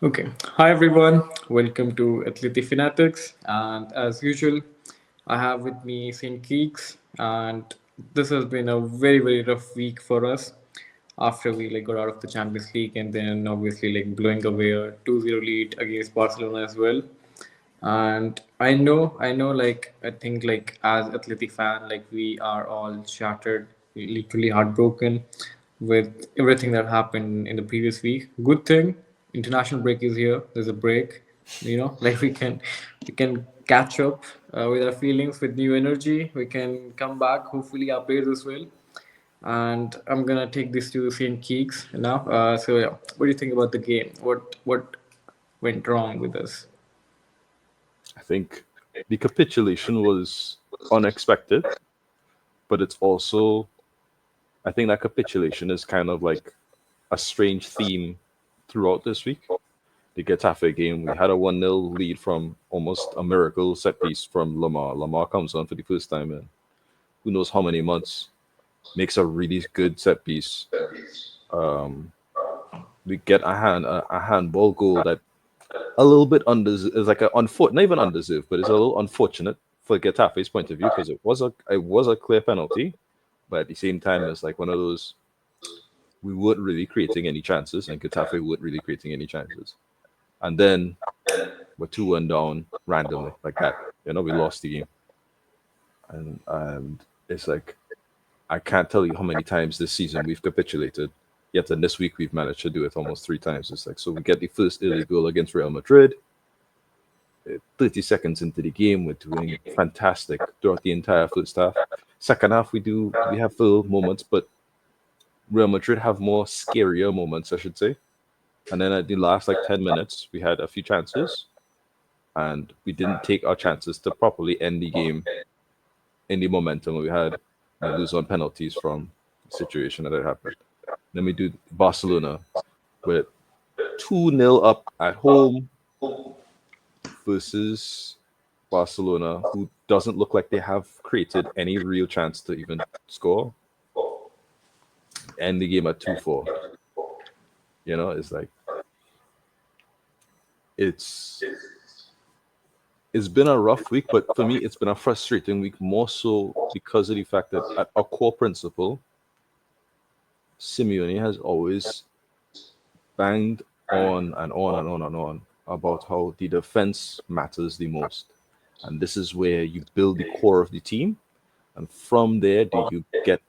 Okay. Hi everyone. Welcome to Atleti Fanatics. And as usual, I have with me Saint Keeks. And this has been a very rough week for us after we got out of the Champions League and then obviously blowing away a 2-0 lead against Barcelona as well. And I know I think as Athletic fan, we are all shattered, literally heartbroken with everything that happened in the previous week. Good thing, international break is here. There's a break, we can catch up with our feelings with new energy. We can come back. Hopefully, our players as well. And I'm gonna take this to Saint Keeks now. So yeah, what do you think about the game? What went wrong with us? I think the capitulation was unexpected, but it's also, I think that capitulation is kind of like a strange theme throughout this week. The Getafe game, we had a 1-0 lead from almost a miracle set piece from Lamar. Lamar comes on for the first time in who knows how many months, makes a really good set piece. Um, we get a handball goal that a little bit undeserved, is like not even undeserved, but it's a little unfortunate for Getafe's point of view because it was a clear penalty, but at the same time, it's like one of those we weren't really creating any chances, and Getafe weren't really creating any chances, and then we're 2-1 down randomly like that. We lost the game, and it's like I can't tell you how many times this season we've capitulated. Yet, then this week we've managed to do it almost three times. It's like so we get the first early goal against Real Madrid 30 seconds into the game, we're doing fantastic throughout the entire first half. Second half, we have full moments, but Real Madrid have more scarier moments, I should say. And then at the last 10 minutes, we had a few chances, and we didn't take our chances to properly end the game in the momentum we had. And lose on penalties from the situation that had happened. Then we do Barcelona with 2-0 up at home versus Barcelona, who doesn't look like they have created any real chance to even score, end the game at 2-4. It's like it's it's been a rough week, but for me, it's been a frustrating week more so because of the fact that at our core principle, Simeone has always banged on and on and on and on about how the defense matters the most. And this is where you build the core of the team. And from there, do you get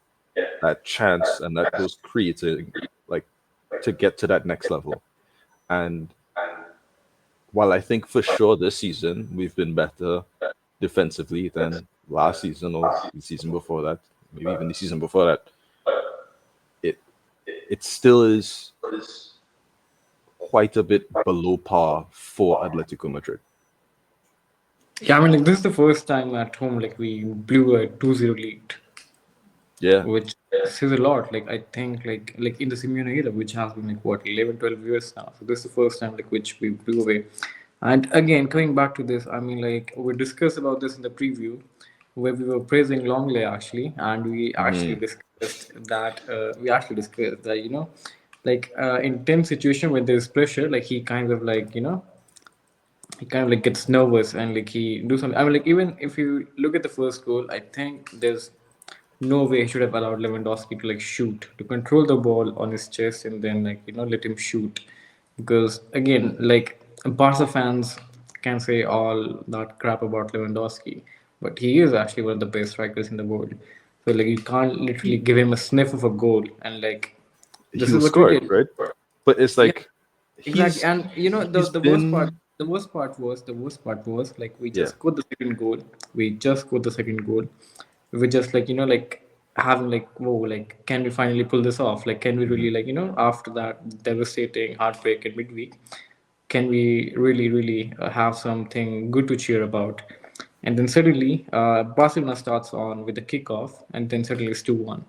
that chance and that those creating like to get to that next level. And while I think for sure this season we've been better defensively than last season or the season before that, maybe even the season before that, it it still is quite a bit below par for Atletico Madrid. Yeah, I mean, this is the first time at home, we blew a 2-0 lead, Yeah, which says a lot. I think, in the Simeone era, which has been, 11, 12 years now. So, this is the first time, which we blew away. And again, coming back to this, I mean, we discussed about this in the preview, where we were praising Longley, actually, and we actually discussed that, in tense situation when there's pressure, he kind of, he kind of gets nervous and he do something. I mean, even if you look at the first goal, I think there's no way he should have allowed Lewandowski to shoot, to control the ball on his chest and then let him shoot, because again, Barca fans can say all that crap about Lewandowski, but he is actually one of the best strikers in the world. So you can't literally give him a sniff of a goal and he this is will what we score it, did. right? But it's Yeah, like exactly. he's And he's been the worst part was we yeah. just got the second goal. We just got the second goal. We were just having whoa, can we finally pull this off? Can we really Mhm. after that devastating heartbreak in midweek, can we really have something good to cheer about? And then suddenly Barcelona starts on with the kickoff and then suddenly it's 2-1,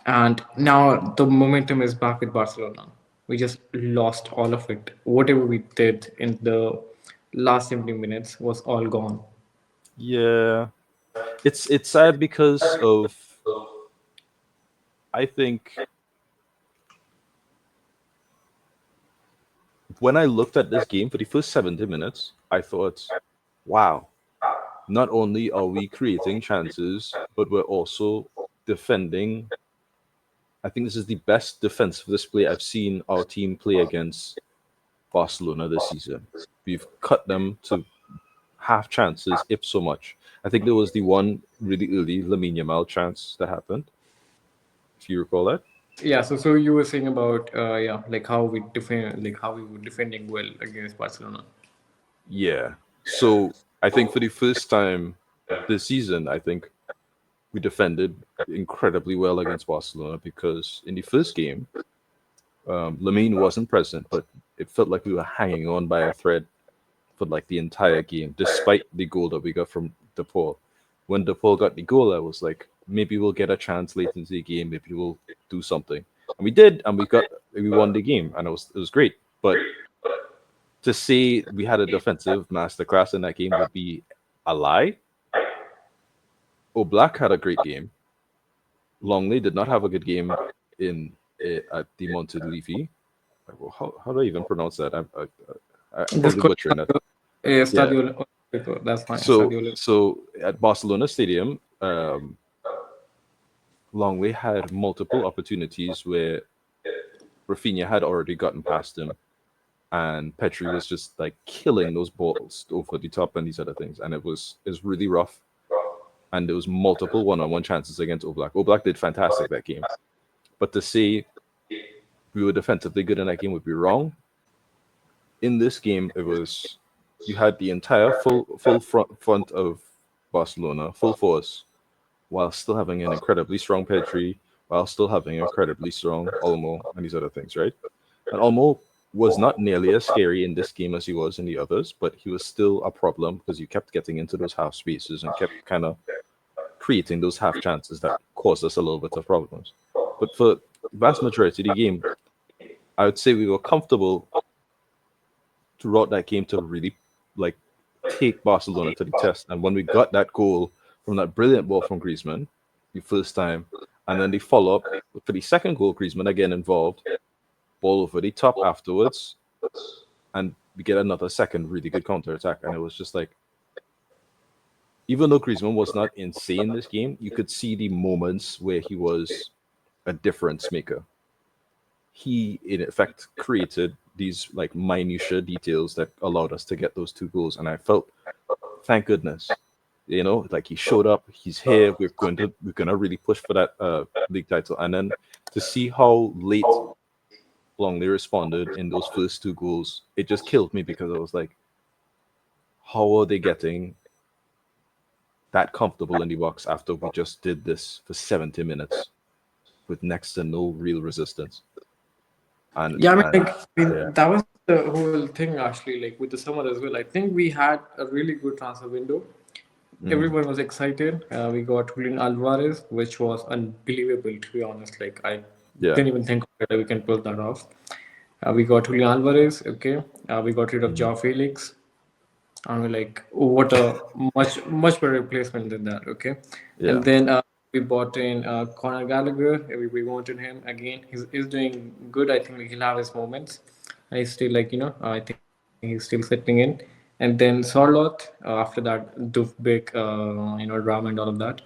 and now the momentum is back with Barcelona. We just lost all of it. Whatever we did in the last 70 minutes was all gone. Yeah, it's sad because of I think when I looked at this game for the first 70 minutes, I thought, wow, not only are we creating chances, but we're also defending. I think this is the best defensive display I've seen our team play against Barcelona this season. We've cut them to half chances, if so much. I think there was the one really early Lamine Yamal chance that happened, if you recall that. Yeah, so you were saying about yeah, like how we defend, like how we were defending well against Barcelona. Yeah. So I think for the first time this season, I think we defended incredibly well against Barcelona because in the first game, Lamine wasn't present, but it felt like we were hanging on by a thread for like the entire game, despite the goal that we got from DePaul. When DePaul got the goal, I was like, maybe we'll get a chance late into the game, maybe we'll do something. And we did, and we won the game, and it was great. But to say we had a defensive masterclass in that game would be a lie. Oblak had a great game. Longley did not have a good game in at the Montelifi. How do I even pronounce that? I'm Just probably call butchering it. Yeah. Stadio Olimpico. That's fine. So Stadio Olimpico. so at Barcelona Stadium, Longley had multiple opportunities where Rafinha had already gotten past him, and Petri was just like killing those balls over the top and these other things, and it was really rough. And there was multiple one-on-one chances against Oblak. Oblak did fantastic that game, but to say we were defensively good in that game would be wrong. In this game, it was you had the entire full front of Barcelona, full force, while still having an incredibly strong Pedri, while still having an incredibly strong Olmo and these other things, right? And Olmo was not nearly as scary in this game as he was in the others, but he was still a problem because you kept getting into those half spaces and kept kind of creating those half chances that caused us a little bit of problems. But for the vast majority of the game, I would say we were comfortable throughout that game to really like take Barcelona to the test. And when we got that goal from that brilliant ball from Griezmann, the first time, and then the follow up for the second goal, Griezmann again involved, ball over the top afterwards, and we get another second really good counter attack. And it was just like, even though Griezmann was not insane this game, you could see the moments where he was a difference maker. He, in effect, created these like minutia details that allowed us to get those two goals. And I felt, thank goodness, like he showed up, he's here. We're gonna really push for that league title. And then to see how late Longley responded in those first two goals, it just killed me because I was like, how are they getting that comfortable in the box after we just did this for 70 minutes with next to no real resistance? And Yeah, I mean, and yeah, that was the whole thing actually. Like with the summer as well, I think we had a really good transfer window. mhm, Everyone was excited. We got Julian Alvarez, which was unbelievable to be honest. Like I yeah, didn't even think that we can pull that off. We got Julian Alvarez. Okay, we got rid of mhm, Joao Felix, and we're like, oh, what a much better replacement than that. Okay, yeah, and then we bought in Conor Gallagher. We wanted him again. He's doing good. I think he'll have his moments. And he's still like I think he's still settling in. And then Sorloth after that Duf big drama and all of that.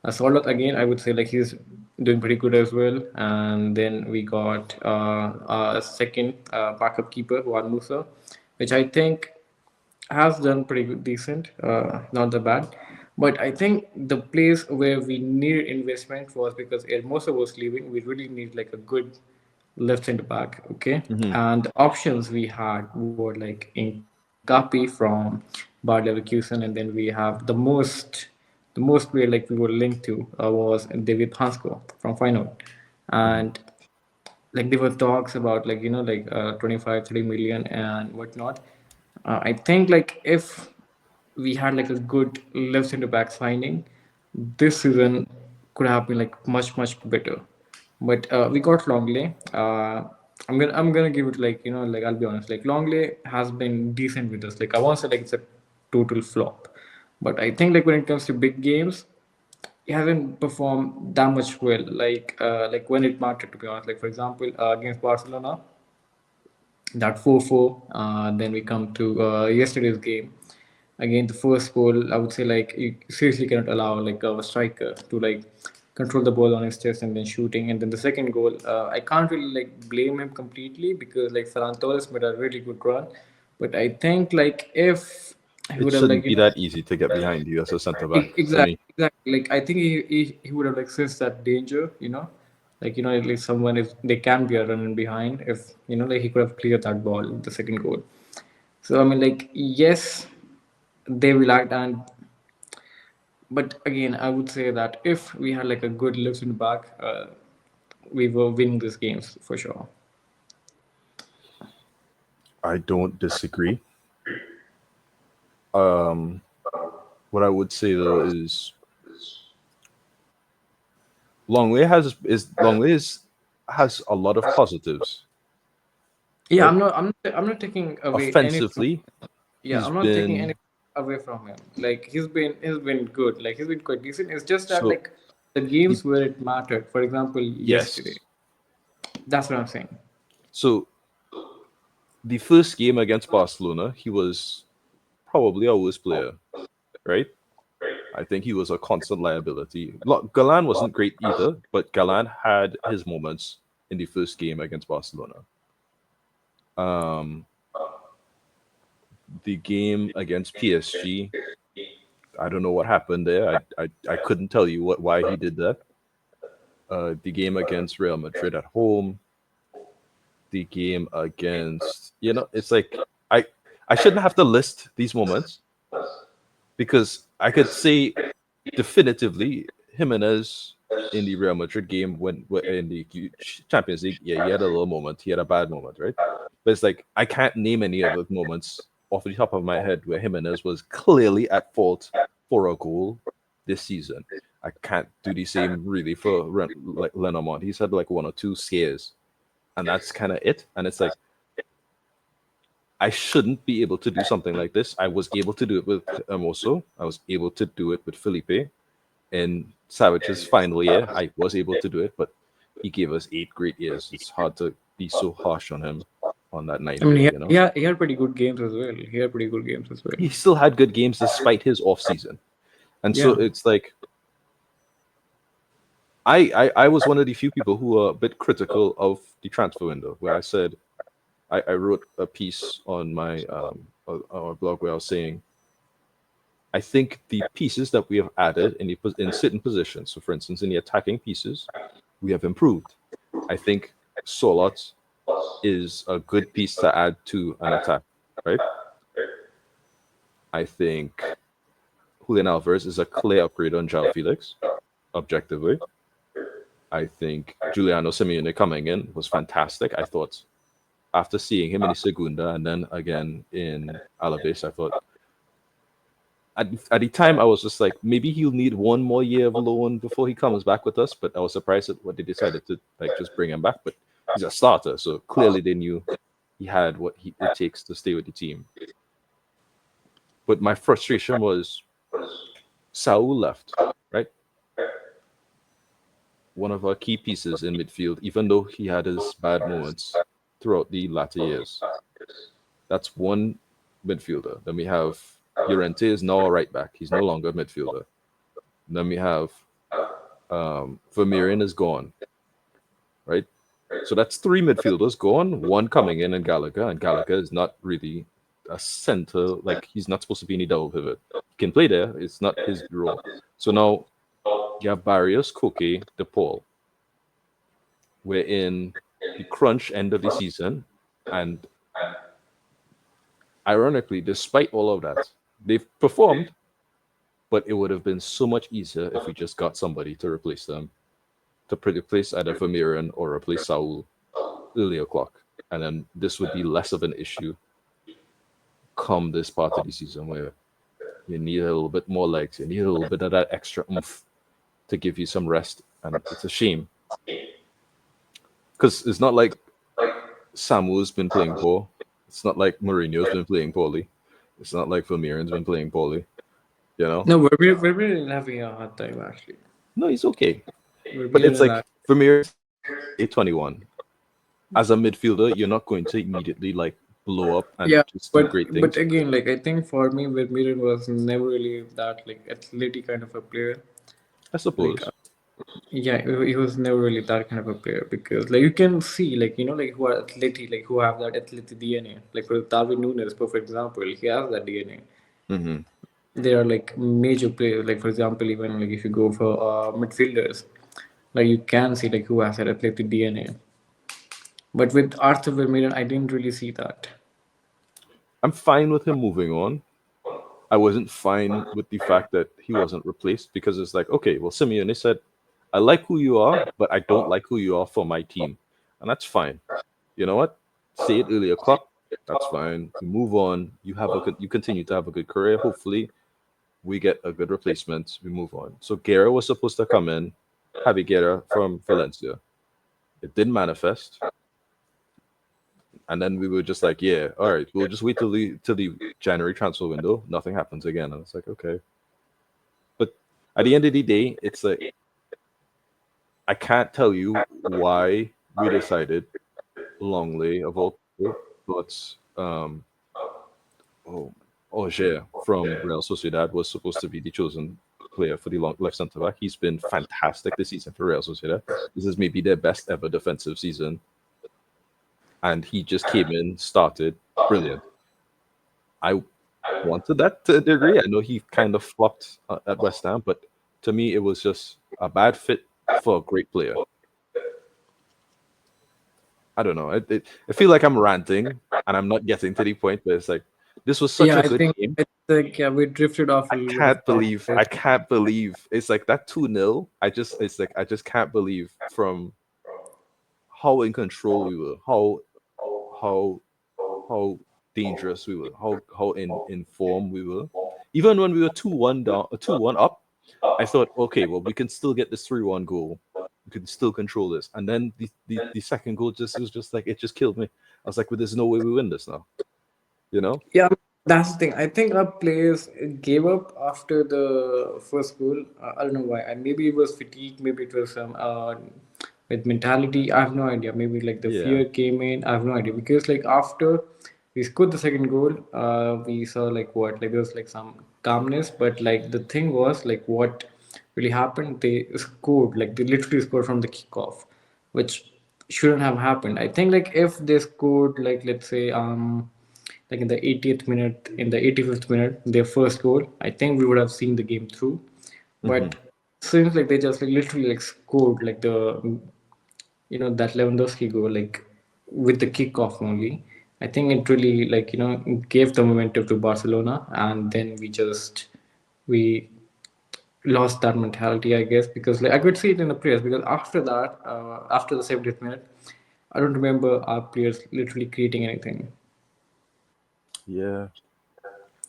Sorloth again, I would say like he's doing pretty good as well. And then we got a second backup keeper, Juan Musa, which I think has done pretty good, decent, not that bad. But I think the place where we needed investment was because Hermoso was leaving. We really need like a good left center back, okay? mhm, And the options we had were like Inkapi from Bayer Leverkusen, and then we have the most player like we were linked to was David Hansko from Feyenoord, mhm, and like there were talks about like 25 30 million and whatnot. I think like if we had like a good left center back signing, this season could have been like much better. But we got Longley. I'm gonna give it like like I'll be honest, like Longley has been decent with us. Like I won't say like it's a total flop, but I think like when it comes to big games, he hasn't performed that much well. Like when it mattered, to be honest. Like for example, against Barcelona, that 4-4. Then we come to yesterday's game. Again, the first goal, I would say, like, you seriously cannot allow like a striker to like control the ball on his chest and then shooting. And then the second goal, I can't really like blame him completely because like Ferran Torres made a really good run, but I think like if he It would have like shouldn't be that easy to get behind you as a center back for exactly, me. exactly. Like I think he would have like sensed that danger, like like someone is they can be a running behind if like he could have cleared that ball the second goal. So I mean like yes, they react and but again I would say that if we had like a good lift in the back, we were winning these games for sure. I don't disagree. Um, what I would say though is Longley has a lot of positives, Yeah, right? I'm not taking away anything. Offensively, Yeah, he's I'm not taking been anything away from him. Like he's been good. Like he's been quite decent. It's just that so like the he games where it mattered. For example, yesterday. yes. That's what I'm saying. So the first game against Barcelona, he was probably our worst player, right? I think he was a constant liability. Galan wasn't great either, but Galan had his moments in the first game against Barcelona. Um, the game against PSG, I don't know what happened there. I couldn't tell you why he did that. The game against Real Madrid at home, the game against it's like I I shouldn't have to list these moments because I could say definitively Jimenez in the Real Madrid game when in the Champions League, yeah, he had a little moment, he had a bad moment, right? But it's like I can't name any other moments off the top of my head where Jimenez was clearly at fault for a goal this season. I can't do the same really for like Lenormand. He's had like one or two scares, and that's kind of it. And it's like I shouldn't be able to do something like this. I was able to do it with Amoso. I was able to do it with Felipe. In Savage's final year, I was able to do it, but he gave us 8 great years. It's hard to be so harsh on him on that I mean, ninth year, you know? he had pretty good games as well. He had pretty good games as well. He still had good games despite his off season. And so Yeah. it's like I was one of the few people who were a bit critical of the transfer window, where I said I wrote a piece on my on our blog where I was saying I think the pieces that we have added in certain positions, so for instance, in the attacking pieces, we have improved. I think Sorloth is a good piece to add to an attack, right? I think Julian Alvarez is a clear upgrade on João Felix, objectively. I think Giuliano Simeone coming in was fantastic. I thought after seeing him in the Segunda and then again in Alaves, I thought at the time I was just like maybe he'll need one more year of loan before he comes back with us. But I was surprised at what they decided to like just bring him back. But he's a starter, so clearly they knew he had it takes to stay with the team. But my frustration was Saul left, right? One of our key pieces in midfield, even though he had his bad moments throughout the latter years. That's one midfielder. Then we have Llorente is now a right back. He's no longer a midfielder. Then we have Vermeeren is gone, right? So that's three midfielders gone, one coming in, and Gallagher is not really a center. Like he's not supposed to be any double pivot. He can play there. It's not his role. So now you have Barrios, Koke, DePaul. We're in the crunch end of the season, and ironically, despite all of that, they've performed, but it would have been so much easier if we just got somebody to replace them, to replace either Vermeeren or replace Saul early o'clock. And then this would be less of an issue come this part of the season where you need a little bit more legs, you need a little bit of that extra oomph to give you some rest. And it's a shame because it's not like Samu's been playing poor. It's not like Mourinho's been playing poorly. It's not like Vermeeren's been playing poorly. You know? No, we're really having a hard time actually. No, he's okay. We're But really it's like like Vermeer A21. as a midfielder, you're not going to immediately like blow up and Yeah, just do but great but things. again, like I think for me, Vermeeren was never really that like athletic kind of a player. I Like suppose. yeah, he was never really that kind of a player because like you can see like like who are athletic, like who have that athletic DNA. Like for Darwin Nunes, perfect example, he has that DNA. Hmm. There are like major players, like for example, even like if you go for midfielders, like you can see like who has that athletic DNA. But with Arthur Vermeeren, I didn't really see that. I'm fine with him moving on. I wasn't fine with the fact that he wasn't replaced because it's like, okay, well, Simeone said, I like who you are, but I don't like who you are for my team. And that's fine. You know what? Say it earlier, Klopp. That's fine. We move on. You continue to have a good career. Hopefully, we get a good replacement. We move on. So Guerra was supposed to come in, Javi Guerra from Valencia. It didn't manifest. And then we were just like, yeah, all right, we'll just wait till the January transfer window. Nothing happens again. And it's like, okay. But at the end of the day, it's like I can't tell you why we decided Longley of all people, but oh, Auger from Real Sociedad was supposed to be the chosen player for the left centre back. He's been fantastic this season for Real Sociedad. This is maybe their best ever defensive season, and he just came in, started brilliant. I wanted that to a degree. I know he kind of flopped at West Ham, but to me, it was just a bad fit for a great player. I don't know. I feel like I'm ranting and I'm not getting to the point, but it's like this was such Yeah, a I good think game. I think yeah we drifted off a I little bit of can't the topic. believe I can't believe it's like that 2-0. I just can't believe from how in control we were, how how dangerous we were, how in form we were. Even when we were 2-1 down, 2-1 up, I thought, okay, well, we can still get this 3-1 goal. We can still control this. And then the second goal just was just like it just killed me. I was like, well, there's no way we win this now. You know? Yeah, that's the thing. I think our players gave up after the first goal. I don't know why. And maybe it was fatigue. Maybe it was some with mentality. I have no idea. Maybe like the Yeah. fear came in. I have no idea because like after we scored the second goal, we saw like what like there was like some calmness. But like the thing was like what really happened. They scored like they literally scored from the kickoff, which shouldn't have happened. I think like if they scored like let's say like in the 80th minute, in the 85th minute, their first goal, I think we would have seen the game through. Hmm. But seems like they just like literally like scored like the that Lewandowski goal like with the kickoff only. I think it really like gave the momentum to Barcelona, and then we lost that mentality, I guess, because like I could see it in the players because after that, after the 70th minute, I don't remember our players literally creating anything. Yeah.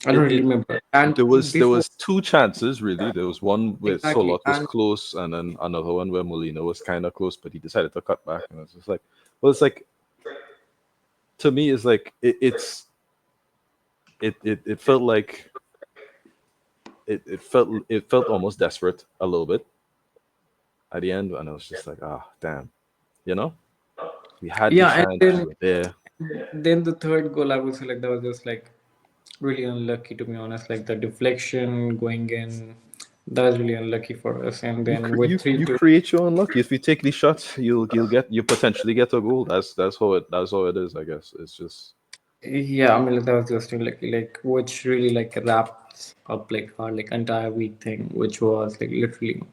I don't really It remember. And there before, was two chances really. There was one where exactly, Sorloth was and close, and then another one where Molina was kind of close, but he decided to cut back. And it's just like, well, it's like to me, it's like it felt like it felt almost desperate a little bit at the end, and I was just like, ah, damn, you know, we had the yeah, and chance, we were there. then the third goal, I would say like that was just like really unlucky to be honest. Like the deflection going in, that was really unlucky for us. And then with three You two, create your own luck. If you take these shots, you potentially get a goal. That's how it is. I guess it's just yeah, I mean like, that was just like which really like wraps up like our like entire week thing, which was like literally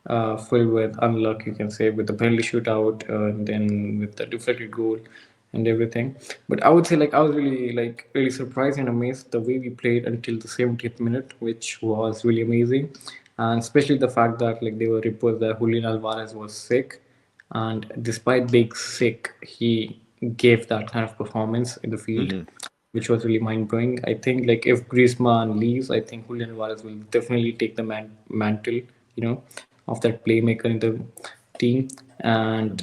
filled with unluck, you can say, with the penalty shootout, and then with the deflected goal and everything. But I would say like I was really like really surprised and amazed the way we played until the 70th minute, which was really amazing, and especially the fact that like there were reports that Julian Alvarez was sick, and despite being sick, he gave that kind of performance in the field, hmm. which was really mind blowing. I think like if Griezmann leaves, I think Julian Alvarez will definitely take the mantle, of that playmaker in the team. And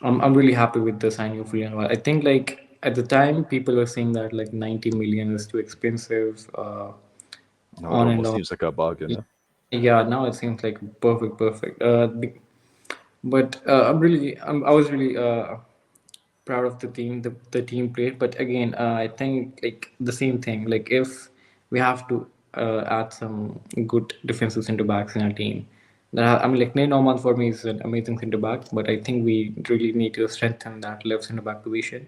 Hmm. I'm really happy with the signing of Julian Alvarez. I think like at the time people were saying that like 90 million is too expensive, Now it on and almost on. seems like a bargain. Yeah? Yeah, now it seems like perfect. But I was really proud of the team, the team played. But again, I think like the same thing. Like if we have to add some good defensive centre backs in our team, I mean, like Ney Norman for me is an amazing centre back, but I think we really need to strengthen that left centre back position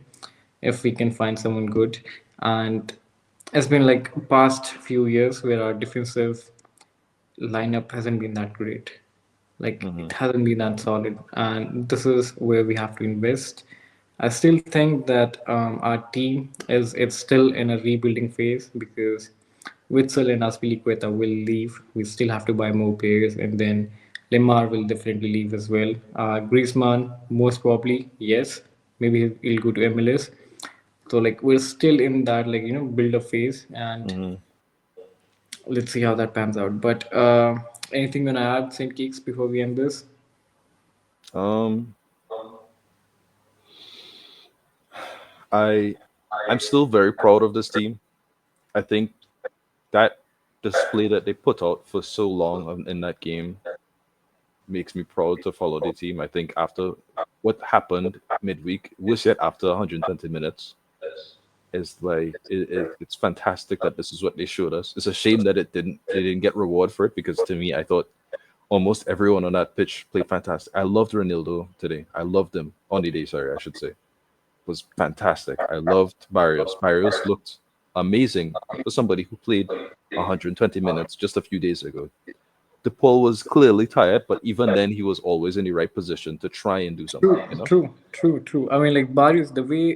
if we can find someone good. And it's been like past few years where our defensive lineup hasn't been that great. Like Hmm. it hasn't been that solid, and this is where we have to invest. I still think that our team is it's still in a rebuilding phase because Witzel and Aspilicueta will leave. We still have to buy more players, and then Lemar will definitely leave as well. Griezmann, most probably, yes, maybe he'll go to MLS. So like we're still in that like build up phase, and Hmm. let's see how that pans out. But anything you wanna add, Saint Keeks, before we end this? Um, I I'm still very proud of this team. I think that display that they put out for so long in that game makes me proud to follow the team. I think after what happened midweek, was yet after 120 minutes, is like it's fantastic that this is what they showed us. It's a shame that they didn't get reward for it because to me, I thought almost everyone on that pitch played fantastic. I loved Ronaldo today. I loved him on the day. Sorry, I should say was fantastic. I loved Barrios. Barrios looked amazing for somebody who played 120 minutes just a few days ago. DePaul was clearly tired, but even then, he was always in the right position to try and do something. True, You know. true. I mean, like Barrios, the way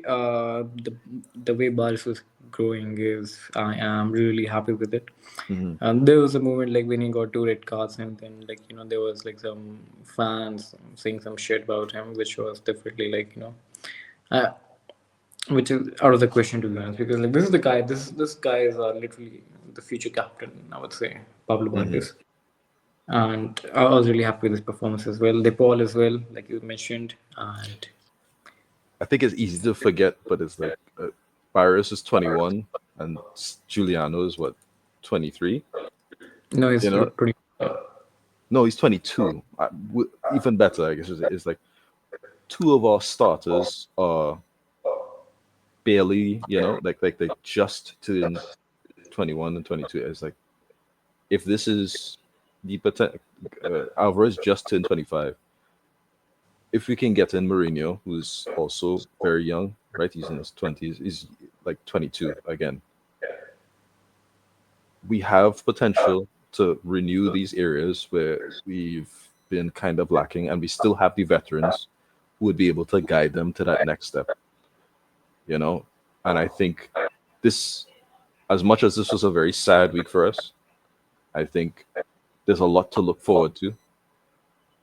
Barrios was growing is, I am really happy with it. Hmm. And there was a moment like when he got two red cards, and then like there was like some fans saying some shit about him, which was definitely like uh, which is out of the question to be honest, because like this is the guy, this guy is literally the future captain, I would say, Pablo Hmm. Barrios. And I was really happy with his performance as well. De Paul as well, like you mentioned, and I think it's easy to forget, but it's like Barrios is 21 and Giuliano is what 23. no, You he's know, pretty. no, he's 22. Even better, I guess, is like two of our starters are barely, like they just turned 21 and 22. It's like if this is the potential, Alvarez just turned 25. If we can get in Mourinho, who's also very young, right? He's in his 20s. He's like 22 again. We have potential to renew these areas where we've been kind of lacking, and we still have the veterans who would be able to guide them to that next step. You know, and I think this, as much as this was a very sad week for us, I think there's a lot to look forward to.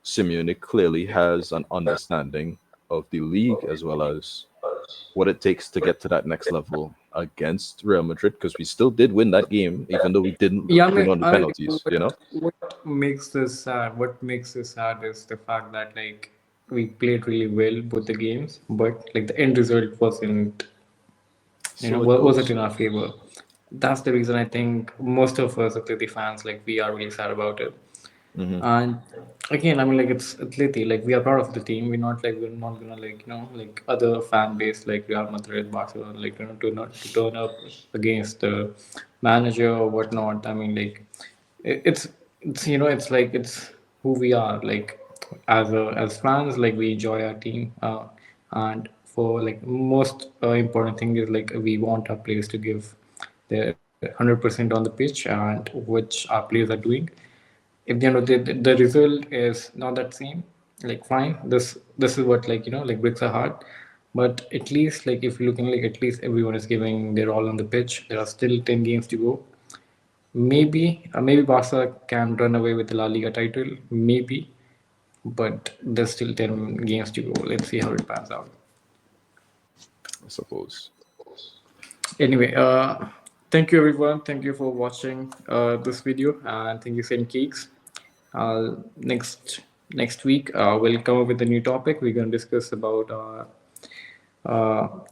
Simeone clearly has an understanding of the league as well as what it takes to get to that next level against Real Madrid because we still did win that game, even though we didn't Yeah, win on the I mean, penalties, you know? what makes this sad? What makes this sad is the fact that like we played really well both the games, but like the end result wasn't, So it wasn't goes. in our favor. That's the reason I think most of us Atleti fans like we are really sad about it. Hmm. And again, I mean, like it's Atleti, like we are proud of the team. We're not gonna like like other fan base like Real Madrid, Barcelona, like to turn up against the manager or whatnot. I mean, like it's it's like it's who we are. Like as fans, like we enjoy our team, and for like most important thing is like we want our players to give their 100% on the pitch, and which our players are doing. If the result is not that same, like fine, this is what like like bricks are hard, but at least like if you're looking, like at least everyone is giving their all on the pitch. There are still 10 games to go. Maybe Barca can run away with the La Liga title, maybe, but there's still 10 games to go. Let's see how it pans out. I suppose. Anyway, thank you everyone. Thank you for watching this video, and thank you, Saint Keeks. Next week, we'll come up with a new topic. We're going to discuss about a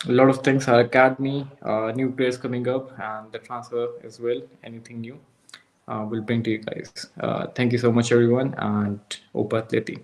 lot of things, our academy, new players coming up, and the transfer as well. Anything new, we'll bring to you guys. Thank you so much, everyone, and Opa Atleti.